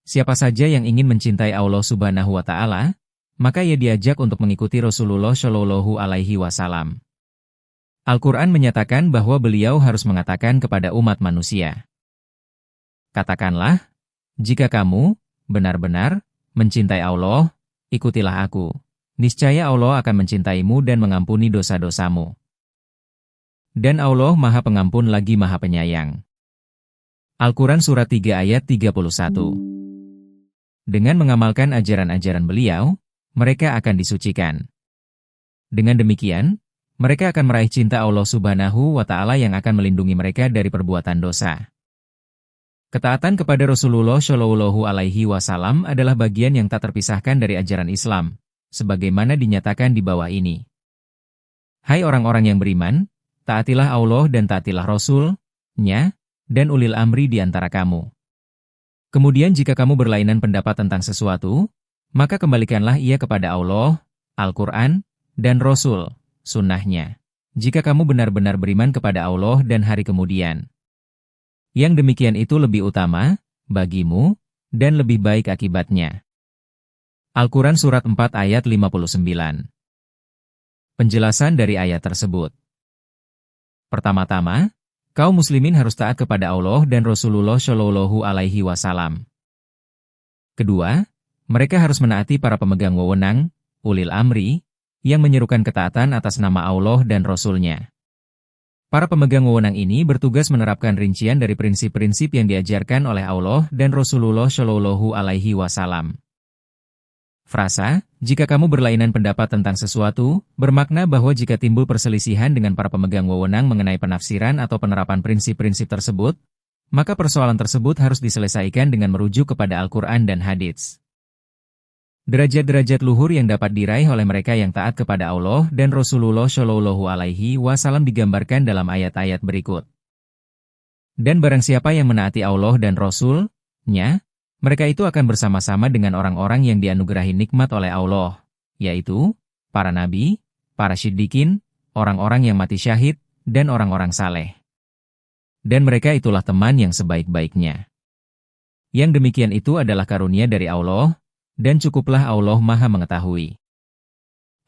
Siapa saja yang ingin mencintai Allah Subhanahu wa Ta'ala, maka ia diajak untuk mengikuti Rasulullah Shallallahu Alaihi Wasallam. Al-Quran menyatakan bahwa beliau harus mengatakan kepada umat manusia, "Katakanlah, jika kamu benar-benar mencintai Allah, ikutilah aku. Niscaya Allah akan mencintaimu dan mengampuni dosa-dosamu. Dan Allah Maha Pengampun lagi Maha Penyayang." Al-Quran Surat 3 ayat 31. Dengan mengamalkan ajaran-ajaran beliau, mereka akan disucikan. Dengan demikian, mereka akan meraih cinta Allah Subhanahu wa Ta'ala yang akan melindungi mereka dari perbuatan dosa. Ketaatan kepada Rasulullah Shallallahu Alaihi Wasallam adalah bagian yang tak terpisahkan dari ajaran Islam, sebagaimana dinyatakan di bawah ini. Hai orang-orang yang beriman, taatilah Allah dan taatilah Rasul-Nya, dan ulil amri di antara kamu. Kemudian jika kamu berlainan pendapat tentang sesuatu, maka kembalikanlah ia kepada Allah, Al-Quran, dan Rasul, Sunnahnya. Jika kamu benar-benar beriman kepada Allah dan hari kemudian. Yang demikian itu lebih utama bagimu, dan lebih baik akibatnya. Al-Quran Surat 4 ayat 59. Penjelasan dari ayat tersebut. Pertama-tama, kaum muslimin harus taat kepada Allah dan Rasulullah Shallallahu Alaihi Wasallam. Kedua, mereka harus menaati para pemegang wewenang, ulil amri, yang menyerukan ketaatan atas nama Allah dan Rasul-Nya. Para pemegang wewenang ini bertugas menerapkan rincian dari prinsip-prinsip yang diajarkan oleh Allah dan Rasulullah Shallallahu Alaihi Wasallam. Frasa, jika kamu berlainan pendapat tentang sesuatu, bermakna bahwa jika timbul perselisihan dengan para pemegang wewenang mengenai penafsiran atau penerapan prinsip-prinsip tersebut, maka persoalan tersebut harus diselesaikan dengan merujuk kepada Al-Quran dan Hadits. Derajat-derajat luhur yang dapat diraih oleh mereka yang taat kepada Allah dan Rasulullah Shallallahu Alaihi Wasallam digambarkan dalam ayat-ayat berikut. Dan barang siapa yang menaati Allah dan Rasul-Nya, mereka itu akan bersama-sama dengan orang-orang yang dianugerahi nikmat oleh Allah, yaitu para nabi, para siddiqin, orang-orang yang mati syahid, dan orang-orang saleh. Dan mereka itulah teman yang sebaik-baiknya. Yang demikian itu adalah karunia dari Allah, dan cukuplah Allah Maha Mengetahui.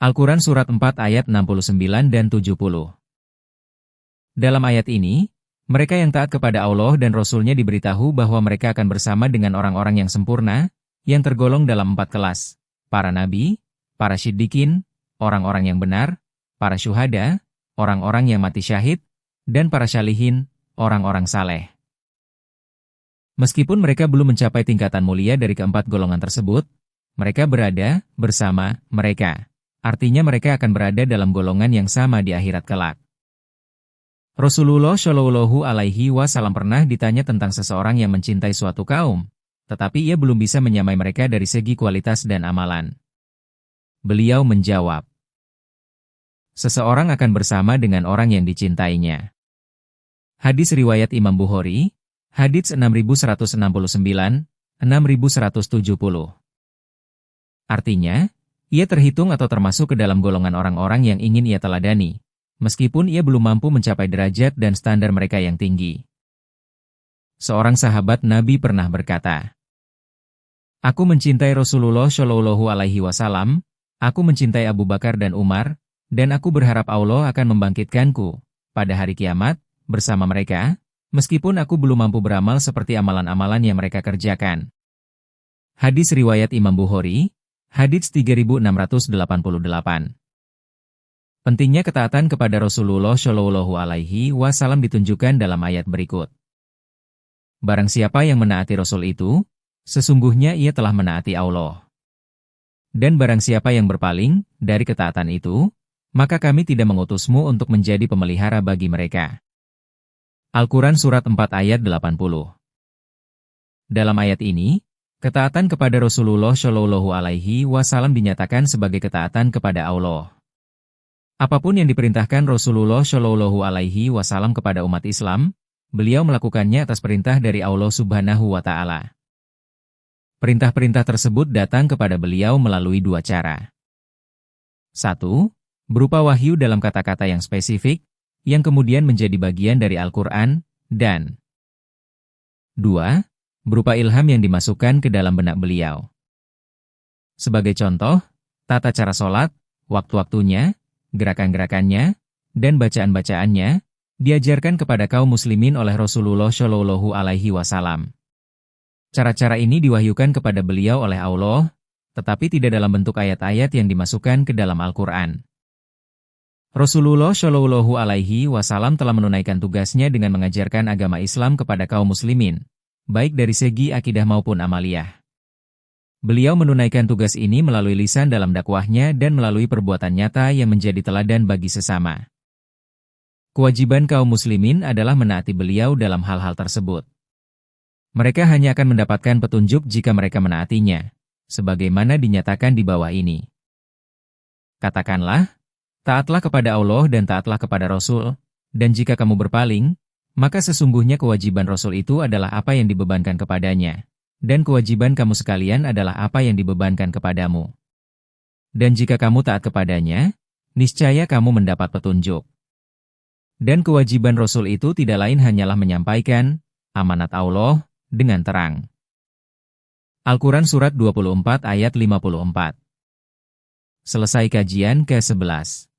Al-Quran Surat 4 ayat 69 dan 70. Dalam ayat ini, mereka yang taat kepada Allah dan Rasul-Nya diberitahu bahwa mereka akan bersama dengan orang-orang yang sempurna, yang tergolong dalam 4 kelas, para nabi, para siddiqin, orang-orang yang benar, para syuhada, orang-orang yang mati syahid, dan para syalihin, orang-orang saleh. Meskipun mereka belum mencapai tingkatan mulia dari keempat golongan tersebut, mereka berada bersama mereka. Artinya mereka akan berada dalam golongan yang sama di akhirat kelak. Rasulullah Shallallahu Alaihi Wasallam pernah ditanya tentang seseorang yang mencintai suatu kaum, tetapi ia belum bisa menyamai mereka dari segi kualitas dan amalan. Beliau menjawab, seseorang akan bersama dengan orang yang dicintainya. Hadis riwayat Imam Bukhari, Hadits 6169, 6170. Artinya, ia terhitung atau termasuk ke dalam golongan orang-orang yang ingin ia teladani, meskipun ia belum mampu mencapai derajat dan standar mereka yang tinggi. Seorang sahabat Nabi pernah berkata, "Aku mencintai Rasulullah Shallallahu Alaihi Wasallam, aku mencintai Abu Bakar dan Umar, dan aku berharap Allah akan membangkitkanku pada hari kiamat bersama mereka, meskipun aku belum mampu beramal seperti amalan-amalan yang mereka kerjakan." Hadis riwayat Imam Bukhari, Hadits 3688. Pentingnya ketaatan kepada Rasulullah Shallallahu Alaihi Wasallam ditunjukkan dalam ayat berikut. Barang siapa yang menaati Rasul itu, sesungguhnya ia telah menaati Allah. Dan barang siapa yang berpaling dari ketaatan itu, maka kami tidak mengutusmu untuk menjadi pemelihara bagi mereka. Al-Quran Surat 4 ayat 80. Dalam ayat ini, ketaatan kepada Rasulullah Shallallahu Alaihi Wasallam dinyatakan sebagai ketaatan kepada Allah. Apapun yang diperintahkan Rasulullah Shallallahu Alaihi Wasallam kepada umat Islam, beliau melakukannya atas perintah dari Allah Subhanahu wa Ta'ala. Perintah-perintah tersebut datang kepada beliau melalui dua cara. 1. Berupa wahyu dalam kata-kata yang spesifik, yang kemudian menjadi bagian dari Al-Quran, dan 2. berupa ilham yang dimasukkan ke dalam benak beliau. Sebagai contoh, tata cara sholat, waktu-waktunya, gerakan-gerakannya, dan bacaan-bacaannya, diajarkan kepada kaum muslimin oleh Rasulullah Shallallahu Alaihi Wasallam. Cara-cara ini diwahyukan kepada beliau oleh Allah, tetapi tidak dalam bentuk ayat-ayat yang dimasukkan ke dalam Al-Quran. Rasulullah Shallallahu Alaihi Wasallam telah menunaikan tugasnya dengan mengajarkan agama Islam kepada kaum muslimin, baik dari segi akidah maupun amaliyah. Beliau menunaikan tugas ini melalui lisan dalam dakwahnya dan melalui perbuatan nyata yang menjadi teladan bagi sesama. Kewajiban kaum muslimin adalah menaati beliau dalam hal-hal tersebut. Mereka hanya akan mendapatkan petunjuk jika mereka menaatinya, sebagaimana dinyatakan di bawah ini. Katakanlah, taatlah kepada Allah dan taatlah kepada Rasul, dan jika kamu berpaling, maka sesungguhnya kewajiban Rasul itu adalah apa yang dibebankan kepadanya, dan kewajiban kamu sekalian adalah apa yang dibebankan kepadamu. Dan jika kamu taat kepadanya, niscaya kamu mendapat petunjuk. Dan kewajiban Rasul itu tidak lain hanyalah menyampaikan amanat Allah dengan terang. Al-Quran Surat 24 ayat 54. Selesai kajian ke-11.